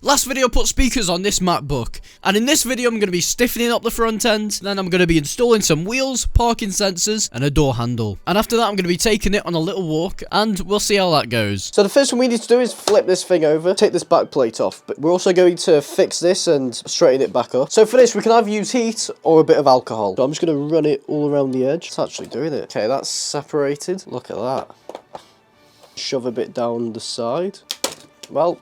Last video put speakers on this MacBook, and in this video I'm going to be stiffening up the front end, then I'm going to be installing some wheels, parking sensors, and a door handle. And after that I'm going to be taking it on a little walk, and we'll see how that goes. So the first thing we need to do is flip this thing over, take this back plate off, but we're also going to fix this and straighten it back up. So for this we can either use heat or a bit of alcohol. So I'm just going to run it all around the edge. It's actually doing it. Okay, that's separated. Look at that. Shove a bit down the side. Well,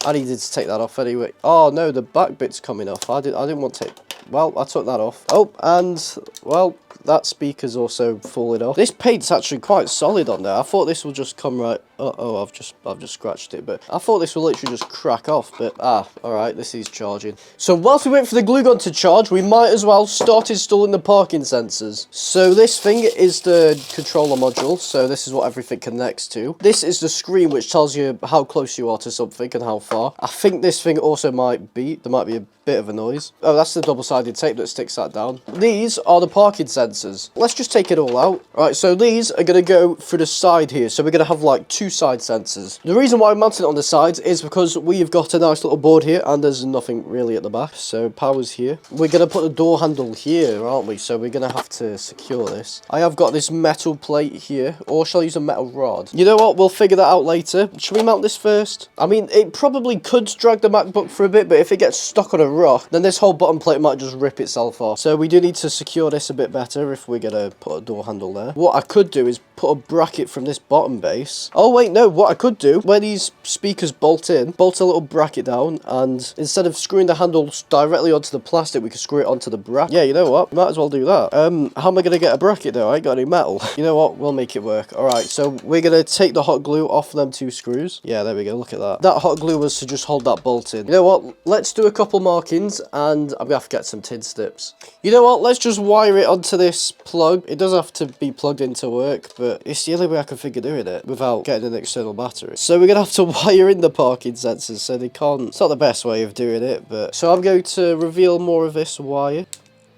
I needed to take that off anyway. Oh no, the back bit's coming off. I didn't want to. Well, I took that off. Oh, and well, that speaker's also falling off. This paint's actually quite solid on there. I thought this would just come right. Oh, I've just scratched it, but I thought this would literally just crack off. But all right, this is charging. So whilst we wait for the glue gun to charge, we might as well start installing the parking sensors. So this thing is the controller module. So this is what everything connects to. This is the screen which tells you how close you are to something and how far. I think this thing also might beep. There might be a bit of a noise. Oh, that's the double-sided tape that sticks that down. These are the parking sensors. Let's just take it all out. Right, so these are going to go through the side here. So we're going to have like two side sensors. The reason why I'm mounting it on the sides is because we've got a nice little board here and there's nothing really at the back. So power's here. We're going to put the door handle here, aren't we? So we're going to have to secure this. I have got this metal plate here, or shall I use a metal rod? You know what? We'll figure that out later. Should we mount this first? I mean, it probably could drag the MacBook for a bit, but if it gets stuck on a rock, then this whole bottom plate might just rip itself off. So we do need to secure this a bit better if we're going to put a door handle there. What I could do is put a bracket from this bottom base. Oh wait, no, what I could do, where these speakers bolt in, bolt a little bracket down, and instead of screwing the handles directly onto the plastic, we could screw it onto the bracket. Yeah, you know what? Might as well do that. How am I going to get a bracket though? I ain't got any metal. You know what? We'll make it work. Alright, so we're going to take the hot glue off them two screws. Yeah, there we go. Look at that. That hot glue was to just hold that bolt in. You know what? Let's do a couple markings, and I'm going to have to get some tin snips. You know what? Let's just wire it onto this plug. It does have to be plugged in to work, but it's the only way I can figure doing it without getting an external battery. So we're going to have to wire in the parking sensors, so they can't. It's not the best way of doing it, but so I'm going to reveal more of this wire.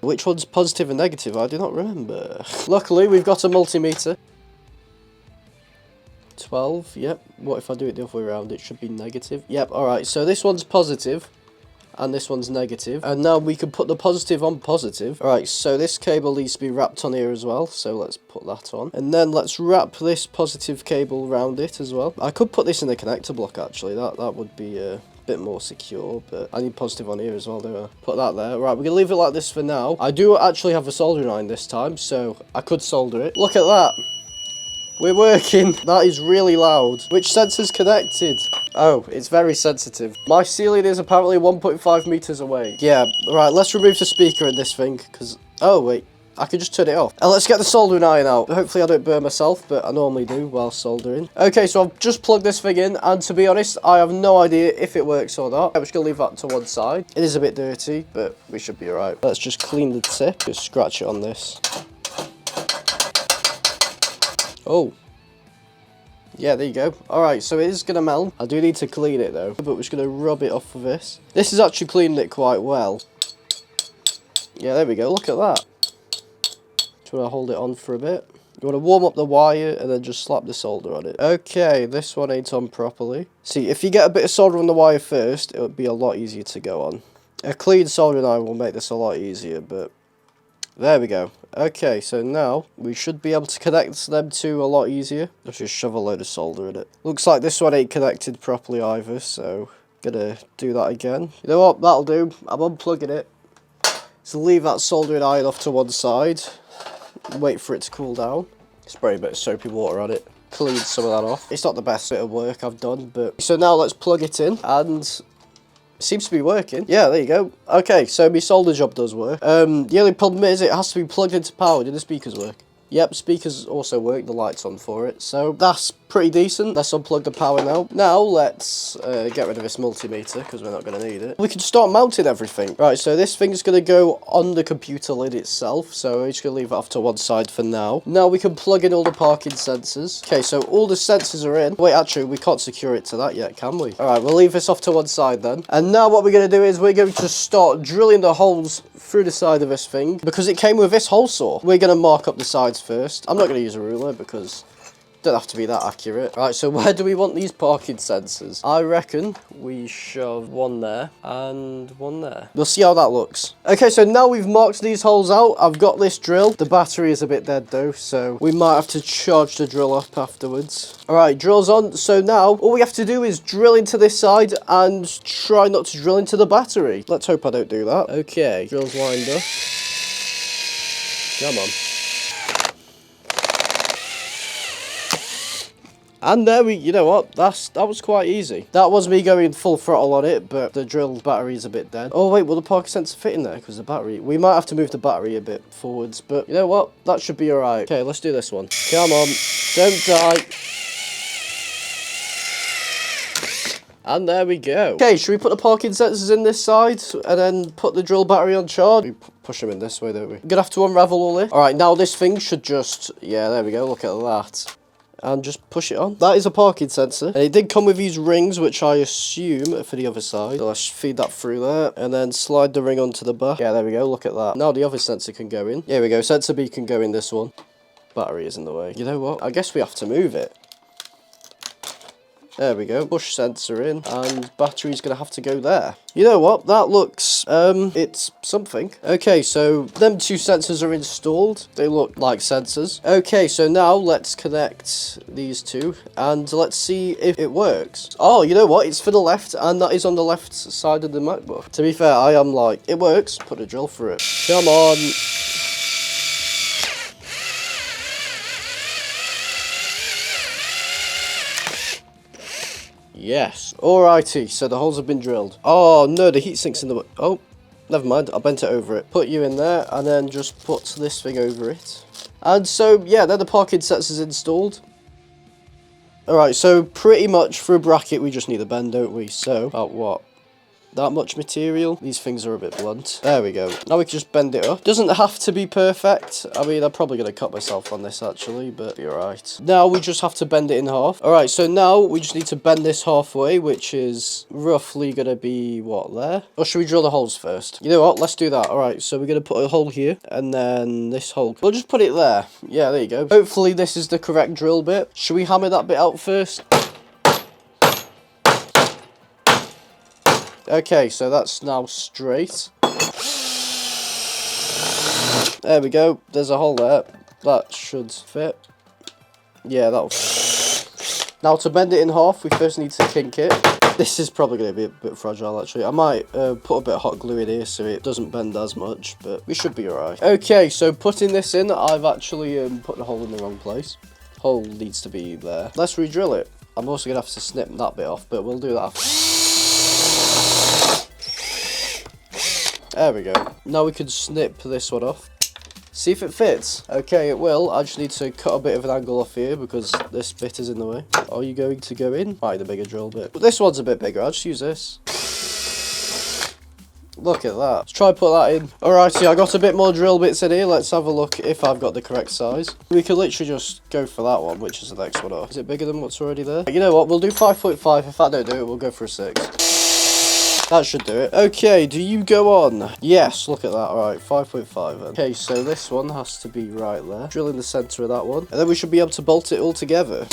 Which one's positive and negative? I do not remember. Luckily, we've got a multimeter. 12, yep. What if I do it the other way around? It should be negative. Yep, alright, so this one's positive, and this one's negative. And now we can put the positive on positive. Alright, so this cable needs to be wrapped on here as well, so let's put that on. And then let's wrap this positive cable around it as well. I could put this in the connector block, actually. That would be a bit more secure, but I need positive on here as well, don't I? Put that there. Right, we're gonna leave it like this for now. I do actually have a soldering iron this time, so I could solder it. Look at that. We're working. That is really loud. Which sensor's connected? Oh, it's very sensitive. My ceiling is apparently 1.5 meters away. Yeah, right, let's remove the speaker in this thing, because... Oh, wait. I could just turn it off. And let's get the soldering iron out. Hopefully I don't burn myself, but I normally do while soldering. Okay, so I've just plugged this thing in, and to be honest, I have no idea if it works or not. I'm just going to leave that to one side. It is a bit dirty, but we should be alright. Let's just clean the tip. Just scratch it on this. Oh. Yeah, there you go. Alright, so it is going to melt. I do need to clean it though, but we're just going to rub it off of this. This is actually cleaning it quite well. Yeah, there we go. Look at that. Just want to hold it on for a bit. You want to warm up the wire and then just slap the solder on it. Okay, this one ain't on properly. See, if you get a bit of solder on the wire first, it would be a lot easier to go on. A clean soldering iron will make this a lot easier, but... There we go. Okay, so now we should be able to connect them two a lot easier. Let's just shove a load of solder in it. Looks like this one ain't connected properly either, so gonna do that again. You know what? That'll do. I'm unplugging it. So leave that soldering iron off to one side. Wait for it to cool down. Spray a bit of soapy water on it. Clean some of that off. It's not the best bit of work I've done, but... So now let's plug it in, and... Seems to be working. Yeah, there you go. Okay, so my solder job does work. The only problem is it has to be plugged into power. Do the speakers work? Yep, speakers also work. The light's on for it. So that's pretty decent. Let's unplug the power now. Now let's get rid of this multimeter because we're not going to need it. We can start mounting everything. Right, so this thing's going to go on the computer lid itself. So we're just going to leave it off to one side for now. Now we can plug in all the parking sensors. Okay, so all the sensors are in. Wait, actually, we can't secure it to that yet, can we? All right, we'll leave this off to one side then. And now what we're going to do is we're going to start drilling the holes through the side of this thing because it came with this hole saw. We're going to mark up the sides first. I'm not going to use a ruler because Don't have to be that accurate. Right, so where do we want these parking sensors? I reckon we shove one there and one there. We'll see how that looks. Okay, so now we've marked these holes out. I've got this drill. The battery is a bit dead though, so we might have to charge the drill up afterwards. Alright, drill's on. So now all we have to do is drill into this side and try not to drill into the battery. Let's hope I don't do that. Okay, drill's lined up. Come on. And there you know what, that was quite easy. That was me going full throttle on it, but the drill battery's a bit dead. Oh wait, will the parking sensor fit in there? Because the battery, we might have to move the battery a bit forwards, but you know what, that should be alright. Okay, let's do this one. Come on, don't die. And there we go. Okay, should we put the parking sensors in this side and then put the drill battery on charge? We push them in this way, don't we? We're gonna have to unravel all this. Alright, now this thing should just, yeah, there we go, look at that. And just push it on. That is a parking sensor. And it did come with these rings, which I assume are for the other side. So let's feed that through there. And then slide the ring onto the back. Yeah, there we go. Look at that. Now the other sensor can go in. Here we go. Sensor B can go in this one. Battery is in the way. You know what? I guess we have to move it. There we go. Push sensor in, and battery's gonna have to go there. You know what? That looks, it's something. Okay, so them two sensors are installed. They look like sensors. Okay, so now let's connect these two, and let's see if it works. Oh, you know what? It's for the left, and that is on the left side of the MacBook. To be fair, I am like, it works. Put a drill through it. Come on. Yes. Alrighty, so the holes have been drilled. Oh no, the heatsink's in the way. Oh, never mind, I bent it over it. Put you in there, and then just put this thing over it. And so, yeah, then the parking sensors installed. Alright, so pretty much for a bracket, we just need a bend, don't we? So, about what? That much material. These things are a bit blunt. There we go. Now we can just bend it up. Doesn't have to be perfect. I mean, I'm probably going to cut myself on this actually, but you're right. Now we just have to bend it in half. Alright, so now we just need to bend this halfway, which is roughly going to be, what, there? Or should we drill the holes first? You know what? Let's do that. Alright, so we're going to put a hole here, and then this hole. We'll just put it there. Yeah, there you go. Hopefully this is the correct drill bit. Should we hammer that bit out first? Okay, so that's now straight. There we go. There's a hole there. That should fit. Yeah, that'll fit. Now to bend it in half, we first need to kink it. This is probably going to be a bit fragile actually. I might put a bit of hot glue in here so it doesn't bend as much, but we should be alright. Okay, so putting this in, I've actually put the hole in the wrong place. Hole needs to be there. Let's re-drill it. I'm also going to have to snip that bit off, but we'll do that after. There we go. Now we can snip this one off. See if it fits. Okay, it will. I just need to cut a bit of an angle off here because this bit is in the way. Are you going to go in? Might the bigger drill bit. But this one's a bit bigger. I'll just use this. Look at that. Let's try and put that in. Alrighty, I got a bit more drill bits in here. Let's have a look if I've got the correct size. We can literally just go for that one, which is the next one off. Is it bigger than what's already there? You know what? We'll do 5.5. If I don't do it, we'll go for a 6. That should do it. Okay, do you go on? Yes, look at that. Alright, 5.5 then. Okay, so this one has to be right there. Drill in the centre of that one. And then we should be able to bolt it all together.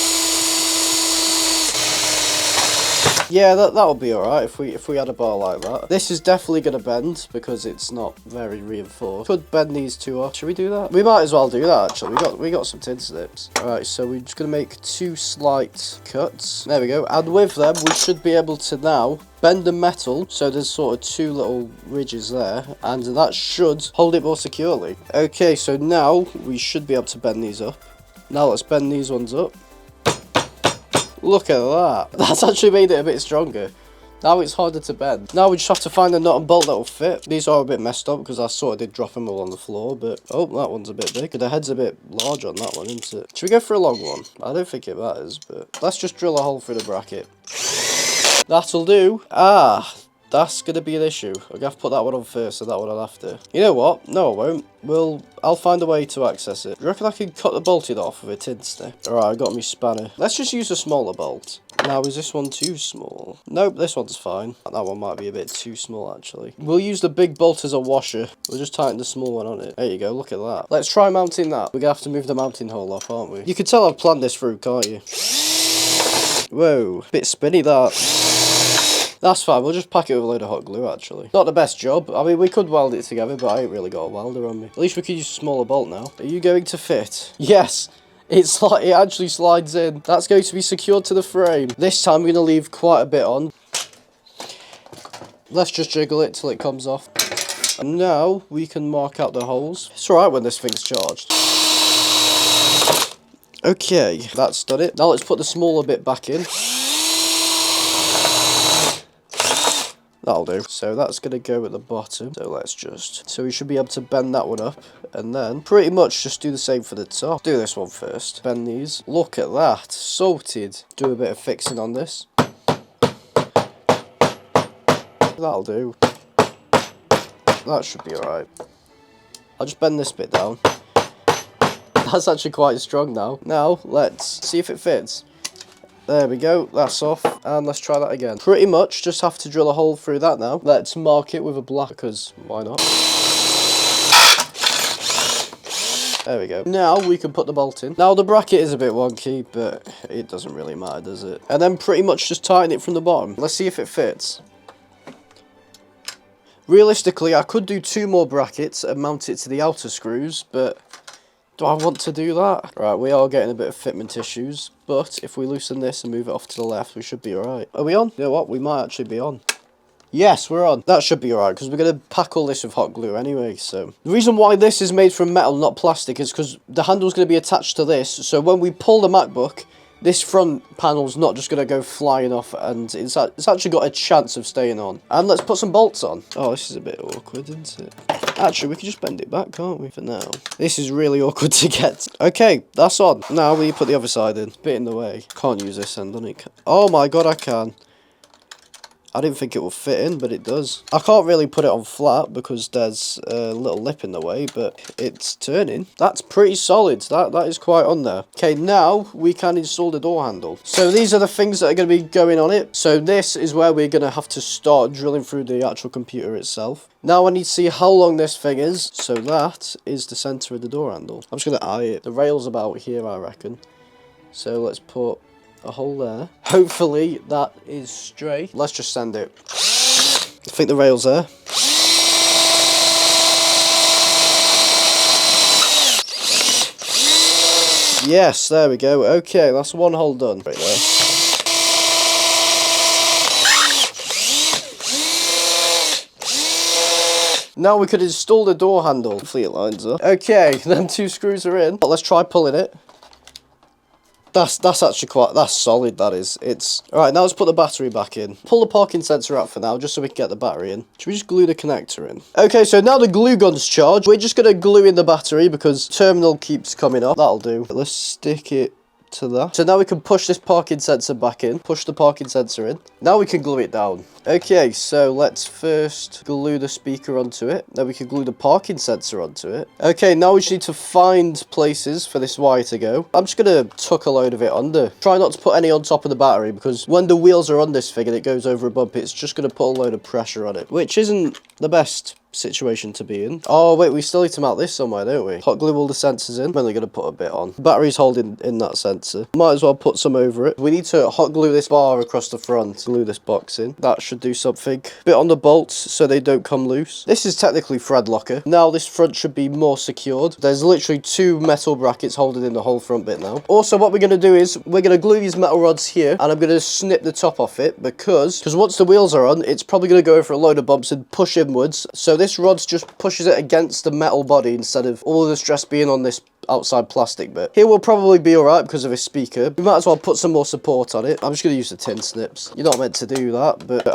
Yeah, that'll be alright if we had a bar like that. This is definitely going to bend because it's not very reinforced. Could bend these two off. Should we do that? We might as well do that actually. We got some tin snips. Alright, so we're just going to make 2 slight cuts. There we go. And with them, we should be able to now bend the metal, so there's sort of 2 little ridges there, and that should hold it more securely. Okay, so now we should be able to bend these up. Now let's bend these ones up. Look at that. That's actually made it a bit stronger. Now it's harder to bend. Now we just have to find a nut and bolt that will fit. These are a bit messed up because I sort of did drop them all on the floor, but oh, that one's a bit big. The head's a bit large on that one, isn't it? Should we go for a long one? I don't think it matters, but let's just drill a hole through the bracket. That'll do. Ah, That's going to be an issue. I'm going to have to put that one on first and that one on after. You know what? No, I won't. I'll find a way to access it. Do you reckon I can cut the bolted off with a tin snip? Alright, I got me spanner. Let's just use a smaller bolt. Now, is this one too small? Nope, this one's fine. That one might be a bit too small, actually. We'll use the big bolt as a washer. We'll just tighten the small one on it. There you go, look at that. Let's try mounting that. We're going to have to move the mounting hole off, aren't we? You can tell I've planned this through, can't you? Whoa, bit spinny that. That's fine, we'll just pack it with a load of hot glue, actually. Not the best job. I mean, we could weld it together, but I ain't really got a welder on me. At least we could use a smaller bolt now. Are you going to fit? Yes! It's like, it actually slides in. That's going to be secured to the frame. This time, we're going to leave quite a bit on. Let's just jiggle it till it comes off. And now, we can mark out the holes. It's alright when this thing's charged. Okay, that's done it. Now let's put the smaller bit back in. That'll do. So that's going to go at the bottom. So we should be able to bend that one up. And then pretty much just do the same for the top. Do this one first. Bend these. Look at that. Sorted. Do a bit of fixing on this. That'll do. That should be alright. I'll just bend this bit down. That's actually quite strong now. Now, let's see if it fits. There we go, that's off, and let's try that again. Pretty much just have to drill a hole through that now. Let's mark it with a black, because why not? There we go. Now we can put the bolt in. Now the bracket is a bit wonky, but it doesn't really matter, does it? And then pretty much just tighten it from the bottom. Let's see if it fits. Realistically, I could do 2 more brackets and mount it to the outer screws, but do I want to do that? Right, we are getting a bit of fitment issues, but if we loosen this and move it off to the left, we should be alright. Are we on? You know what? We might actually be on. Yes, we're on. That should be alright, because we're going to pack all this with hot glue anyway, so. The reason why this is made from metal, not plastic, is because the handle's going to be attached to this, so when we pull the MacBook, this front panel's not just going to go flying off, and it's actually got a chance of staying on. And let's put some bolts on. Oh, this is a bit awkward, isn't it? Actually, we can just bend it back, can't we, for now? This is really awkward to get. Okay, that's on. Now we put the other side in. It's a bit in the way. Can't use this end on it. Oh my god, I can. I didn't think it would fit in, but it does. I can't really put it on flat because there's a little lip in the way, but it's turning. That's pretty solid. That is quite on there. Okay, now we can install the door handle. So these are the things that are going to be going on it. So this is where we're going to have to start drilling through the actual computer itself. Now I need to see how long this thing is. So that is the center of the door handle. I'm just going to eye it. The rail's about here, I reckon. So let's put a hole there. Hopefully that is straight. Let's just sand it. I think the rail's there. Yes, there we go. Okay, that's one hole done right there. Now we could install the door handle. Hopefully it lines up. Okay, them 2 screws are in. Let's try pulling it. That's actually that's solid, that is. Alright, now let's put the battery back in. Pull the parking sensor out for now, just so we can get the battery in. Should we just glue the connector in? Okay, so now the glue gun's charged. We're just going to glue in the battery because terminal keeps coming up. That'll do. Let's stick it to that. So now we can push this parking sensor back in. Push the parking sensor in. Now we can glue it down. Okay, so let's first glue the speaker onto it. Then we can glue the parking sensor onto it. Okay, now we just need to find places for this wire to go. I'm just going to tuck a load of it under. Try not to put any on top of the battery because when the wheels are on this thing and it goes over a bump, it's just going to put a load of pressure on it, which isn't the best situation to be in. Oh wait, we still need to mount this somewhere, don't we? Hot glue all the sensors in. I'm only going to put a bit on. The battery's holding in that sensor. Might as well put some over it. We need to hot glue this bar across the front. Glue this box in. That should do something. Bit on the bolts so they don't come loose. This is technically thread locker. Now this front should be more secured. There's literally 2 metal brackets holding in the whole front bit now. Also, what we're going to do is we're going to glue these metal rods here and I'm going to snip the top off it because once the wheels are on, it's probably going to go over a load of bumps and push inwards. So this rod just pushes it against the metal body instead of all of the stress being on this outside plastic bit. Here will probably be alright because of a speaker. We might as well put some more support on it. I'm just going to use the tin snips. You're not meant to do that, but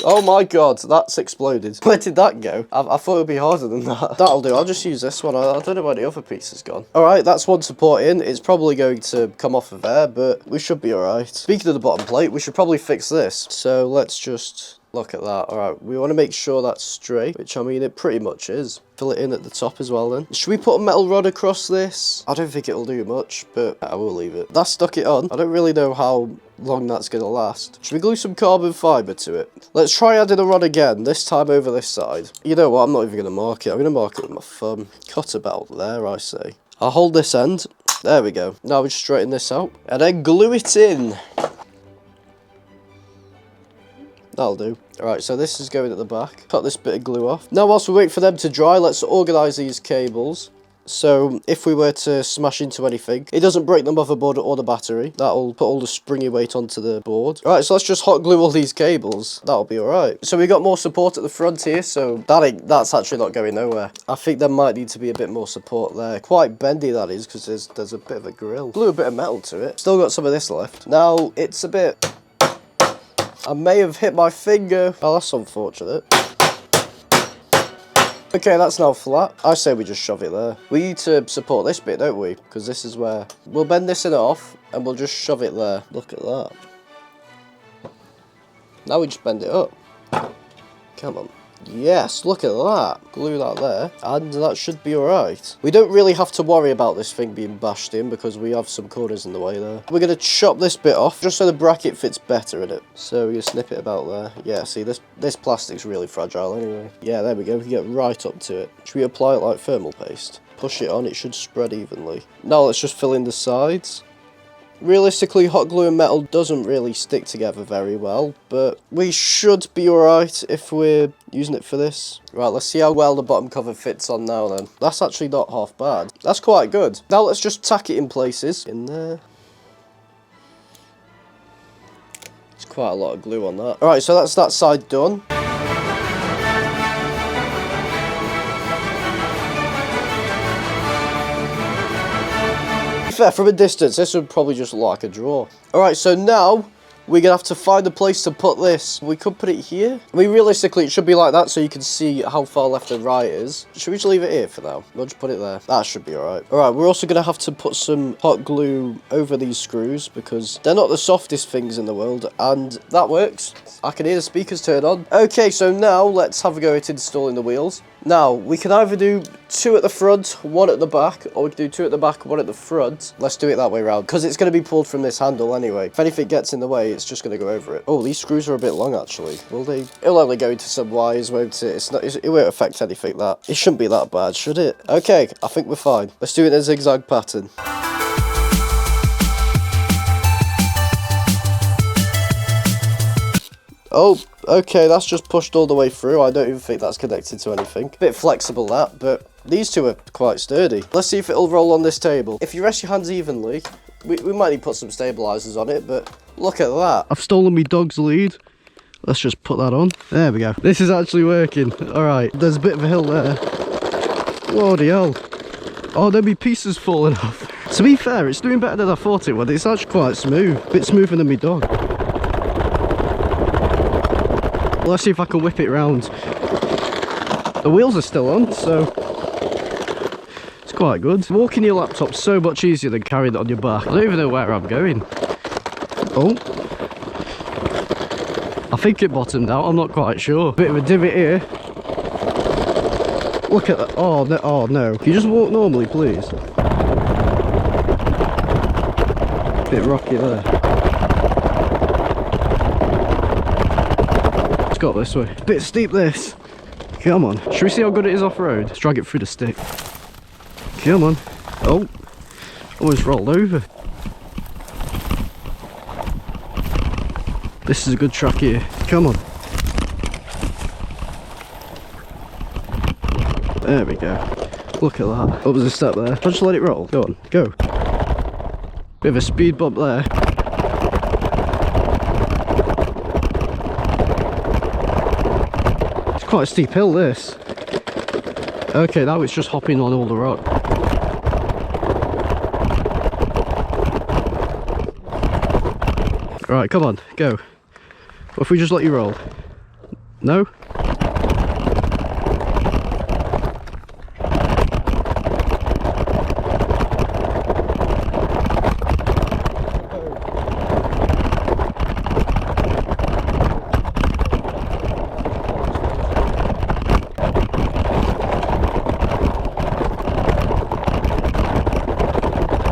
Oh my god, that's exploded. Where did that go? I thought it would be harder than that. That'll do, I'll just use this one. I don't know where the other piece has gone. Alright, that's one support in. It's probably going to come off of there, but we should be alright. Speaking of the bottom plate, we should probably fix this. So let's just look at that. Alright, we want to make sure that's straight, which I mean it pretty much is. Fill it in at the top as well then. Should we put a metal rod across this? I don't think it'll do much, but I will leave it. That stuck it on. I don't really know how long that's going to last. Should we glue some carbon fibre to it? Let's try adding a rod again, this time over this side. You know what, I'm not even going to mark it. I'm going to mark it with my thumb. Cut about there, I say. I'll hold this end. There we go. Now we just straighten this out. And then glue it in. That'll do. Alright, so this is going at the back. Cut this bit of glue off. Now whilst we wait for them to dry, let's organise these cables. So if we were to smash into anything, it doesn't break the motherboard or the battery. That'll put all the springy weight onto the board. Alright, so let's just hot glue all these cables. That'll be alright. So we got more support at the front here, so that's actually not going nowhere. I think there might need to be a bit more support there. Quite bendy that is, because there's a bit of a grill. Glue a bit of metal to it. Still got some of this left. Now, it's a bit... I may have hit my finger. Oh, that's unfortunate. Okay, that's now flat. I say we just shove it there. We need to support this bit, don't we? Because this is where... We'll bend this in off, and we'll just shove it there. Look at that. Now we just bend it up. Come on. Yes, look at that. Glue that there, and that should be alright. We don't really have to worry about this thing being bashed in because we have some corners in the way there. We're going to chop this bit off just so the bracket fits better in it. So we're going to snip it about there. Yeah, see, this plastic's really fragile anyway. Yeah, there we go. We can get right up to it. Should we apply it like thermal paste? Push it on, it should spread evenly. Now let's just fill in the sides. Realistically, hot glue and metal doesn't really stick together very well, but we should be alright if we're using it for this. Right, let's see how well the bottom cover fits on now then. That's actually not half bad. That's quite good. Now let's just tack it in places. In there. There's quite a lot of glue on that. Alright, so that's that side done. Fair, from a distance, this would probably just look like a drawer. Alright, so now we're going to have to find a place to put this. We could put it here. I mean, realistically, it should be like that so you can see how far left and right is. Should we just leave it here for now? We'll just put it there. That should be alright. Alright, we're also going to have to put some hot glue over these screws because they're not the softest things in the world, and that works. I can hear the speakers turn on. Okay, so now let's have a go at installing the wheels. Now, we can either do 2 at the front, 1 at the back, or we can do 2 at the back, 1 at the front. Let's do it that way around, because it's going to be pulled from this handle anyway. If anything gets in the way, it's just going to go over it. Oh, these screws are a bit long, actually. Will they? It'll only go into some wires, won't it? It won't affect anything, that. It shouldn't be that bad, should it? Okay, I think we're fine. Let's do it in a zigzag pattern. Oh, okay, that's just pushed all the way through. I don't even think that's connected to anything. Bit flexible, that, but these two are quite sturdy. Let's see if it'll roll on this table. If you rest your hands evenly, we might need to put some stabilizers on it, but look at that. I've stolen my dog's lead. Let's just put that on. There we go. This is actually working. Alright, there's a bit of a hill there. Bloody hell. Oh, there'll be pieces falling off. To be fair, it's doing better than I thought it would. It's actually quite smooth. A bit smoother than my dog. Let's see if I can whip it round. The wheels are still on, so it's quite good. Walking your laptop's so much easier than carrying it on your back. I don't even know where I'm going. Oh. I think it bottomed out, I'm not quite sure. Bit of a divot here. Look at that. Oh no, oh no. Can you just walk normally, please? Bit rocky there. Got this way. Bit steep this. Come on. Should we see how good it is off-road? Let's drag it through the stick. Come on. Oh. Almost rolled over. This is a good track here. Come on. There we go. Look at that. Oh, there's a step there. I'll just let it roll. Go on. Go. Bit of a speed bump there. Quite a steep hill, this. Okay, now it's just hopping on all the rock. Right, come on, go. What if we just let you roll? No?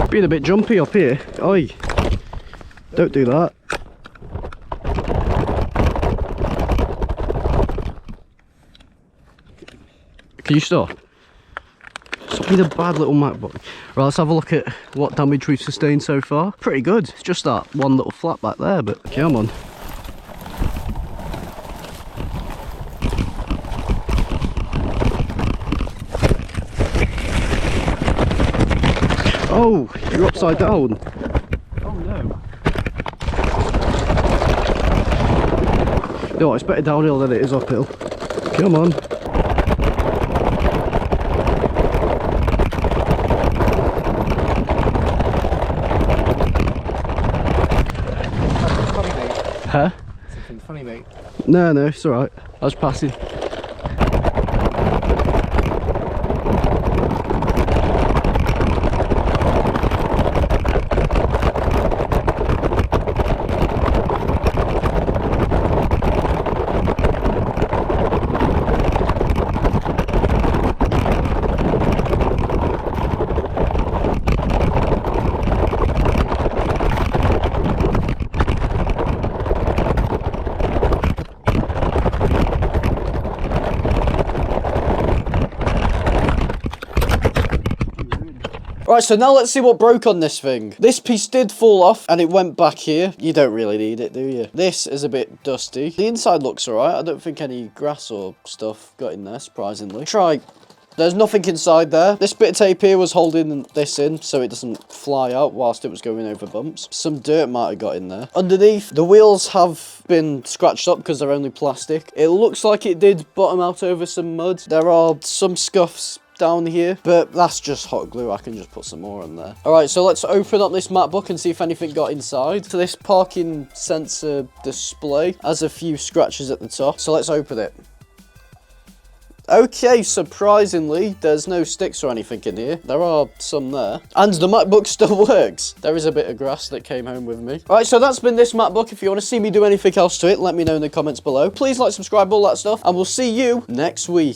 Being a bit jumpy up here. Oi, don't do that. Can you stop? Stop being a bad little MacBook. Right, let's have a look at what damage we've sustained so far. Pretty good. It's just that one little flat back there, but come on. Oh, you're upside down. Oh no. No, it's better downhill than it is uphill. Come on. Funny, mate. Huh? Something funny, mate. No, it's alright. I was passing. Right, so now let's see what broke on this thing. This piece did fall off and it went back here. You don't really need it, do you? This is a bit dusty. The inside looks alright. I don't think any grass or stuff got in there, surprisingly. There's nothing inside there. This bit of tape here was holding this in so it doesn't fly out whilst it was going over bumps. Some dirt might have got in there. Underneath, the wheels have been scratched up because they're only plastic. It looks like it did bottom out over some mud. There are some scuffs down here, but that's just hot glue. I can just put some more on there. Alright, so let's open up this MacBook and see if anything got inside. So this parking sensor display has a few scratches at the top, so let's open it. Okay, surprisingly, there's no sticks or anything in here. There are some there. And the MacBook still works. There is a bit of grass that came home with me. Alright, so that's been this MacBook. If you want to see me do anything else to it, let me know in the comments below. Please like, subscribe, all that stuff, and we'll see you next week.